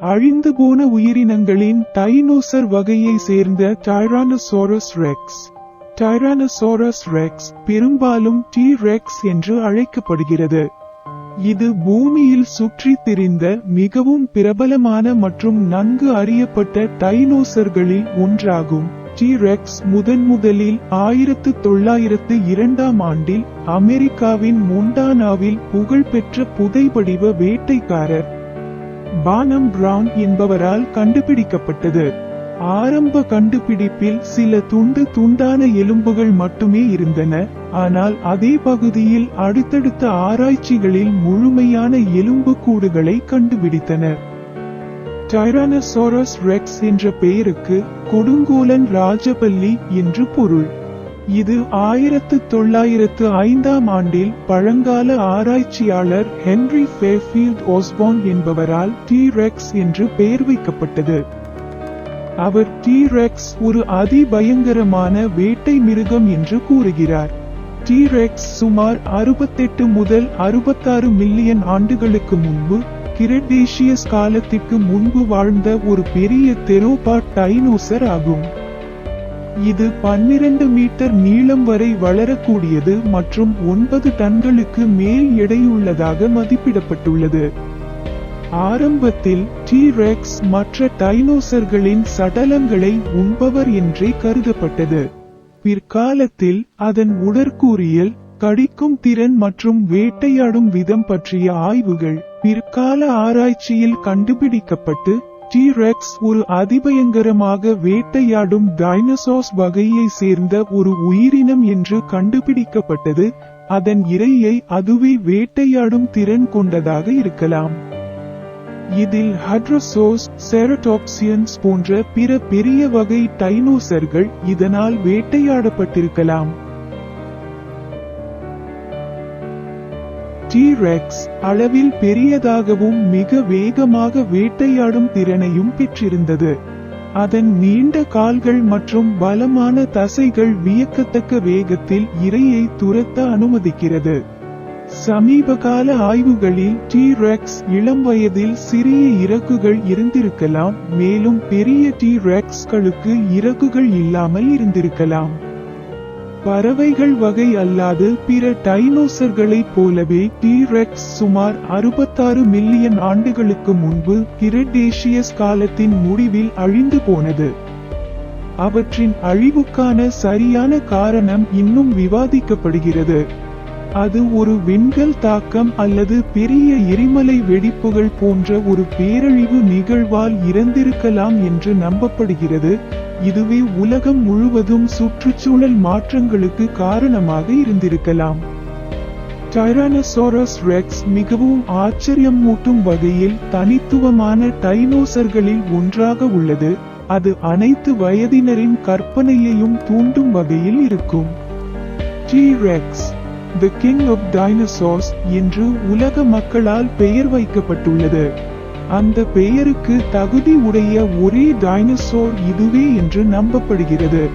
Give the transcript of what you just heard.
அழிந்து போன உயிரினங்களின் டைனோசர் வகையை சேர்ந்த டைரானோசாரஸ் ரெக்ஸ். டைரானோசாரஸ் ரெக்ஸ் பெரும்பாலும் டி-ரெக்ஸ் என்று அழைக்கப்படுகிறது. இது பூமியில் சுற்றித் திரிந்த மிகவும் பிரபலமான மற்றும் நன்கு அறியப்பட்ட டைனோசர்களில் ஒன்றாகும். டி-ரெக்ஸ் முதன்முதலில் 1902 ஆண்டில் அமெரிக்காவின் மொண்டானாவில் புகழ்பெற்ற புதைபடிவ வேட்டைக்காரர் பானம் பிரவுன் என்பவரால் கண்டுபிடிக்கப்பட்டது. ஆரம்ப கண்டுபிடிப்பில் சில துண்டான எலும்புகள் மட்டுமே இருந்தன, ஆனால் அதே பகுதியில் அடுத்தடுத்த ஆராய்ச்சிகளில் முழுமையான எலும்புக்கூடுகளை கண்டுபிடித்தனர். டைரானோசாரஸ் ரெக்ஸ் என்ற பெயருக்கு கொடுங்கோலன் ராஜபல்லி என்று பொருள். இது 1905 ஆண்டில் பழங்கால ஆராய்ச்சியாளர் ஹென்றி ஃபேர்ஃபீல்ட் ஓஸ்பார்ன் என்பவரால் டி-ரெக்ஸ் என்று பெயர் வைக்கப்பட்டது. அவர் டி-ரெக்ஸ் ஒரு அதிபயங்கரமான வேட்டை மிருகம் என்று கூறுகிறார். டி-ரெக்ஸ் சுமார் 68 முதல் 66 மில்லியன் ஆண்டுகளுக்கு முன்பு கிரெட்டேஷியஸ் காலத்திற்கு முன்பு வாழ்ந்த ஒரு பெரிய தெரோபாட் டைனோசர் ஆகும். இது 12 மீட்டர் நீளம் வரை வளரக்கூடியது மற்றும் 9 டன்களுக்கு மேல் எடையுள்ளதாக மதிப்பிடப்பட்டுள்ளது. ஆரம்பத்தில் டி-ரெக்ஸ் மற்ற டைனோசர்களின் சடலங்களை உண்பவர் என்றே கருதப்பட்டது. பிற்காலத்தில் அதன் உடற்கூறியல், கடிக்கும் திறன் மற்றும் வேட்டையாடும் விதம் பற்றிய ஆய்வுகள் பிற்கால ஆராய்ச்சியில் கண்டுபிடிக்கப்பட்டு டி-ரெக்ஸ் ஒரு அதிபயங்கரமாக வேட்டையாடும் டைனோசார்ஸ் வகையை சேர்ந்த ஒரு உயிரினம் என்று கண்டுபிடிக்கப்பட்டது. அதன் இரையை அதுவே வேட்டையாடும் திறன் கொண்டதாக இருக்கலாம். இதில் ஹட்ரோசோஸ், செரடாப்சியன்ஸ் போன்ற பிற பெரிய வகை டைனோசர்கள் இதனால் வேட்டையாடப்பட்டிருக்கலாம். டி-ரெக்ஸ் அளவில் பெரியதாகவும் மிக வேகமாக வேட்டையாடும் திறனையும் பெற்றிருந்தது. அதன் நீண்ட கால்கள் மற்றும் பலமான தசைகள் வியக்கத்தக்க வேகத்தில் இரையை துரத்த அனுமதிக்கிறது. சமீபகால ஆய்வுகளில் டி-ரெக்ஸ் இளம் வயதில் சிறிய இறகுகள் இருந்திருக்கலாம், மேலும் பெரிய டி-ரெக்ஸ்களுக்கு இறகுகள் இல்லாமல் இருந்திருக்கலாம். பறவைகள் வகை அல்லாது பிற டைனோசர்களைப் போலவே டி-ரெக்ஸ் சுமார் 66 மில்லியன் ஆண்டுகளுக்கு முன்பு கிரெட்டேஷியஸ் காலத்தின் முடிவில் அழிந்து போனது. அவற்றின் அழிவுக்கான சரியான காரணம் இன்னும் விவாதிக்கப்படுகிறது. அது ஒரு விண்கல் தாக்கம் அல்லது பெரிய எரிமலை வெடிப்புகள் போன்ற ஒரு பேரழிவு நிகழ்வால் இறந்திருக்கலாம் என்று நம்பப்படுகிறது. இதுவே உலகம் முழுவதும் சுற்றுச்சூழல் மாற்றங்களுக்கு காரணமாக இருந்திருக்கலாம். டைரானோசாரஸ் ரெக்ஸ் மிகவும் ஆச்சரியமூட்டும் வகையில் தனித்துவமான டைனோசர்களில் ஒன்றாக உள்ளது. அது அனைத்து வயதினரின் கற்பனையையும் தூண்டும் வகையில் இருக்கும். T rex the king of dinosaurs என்று உலக மக்களால் பெயர் வைக்கப்பட்டுள்ளது. அந்த பெயருக்கு தகுதி உடைய ஒரே டைனோசார் இதுவே என்று நம்பப்படுகிறது.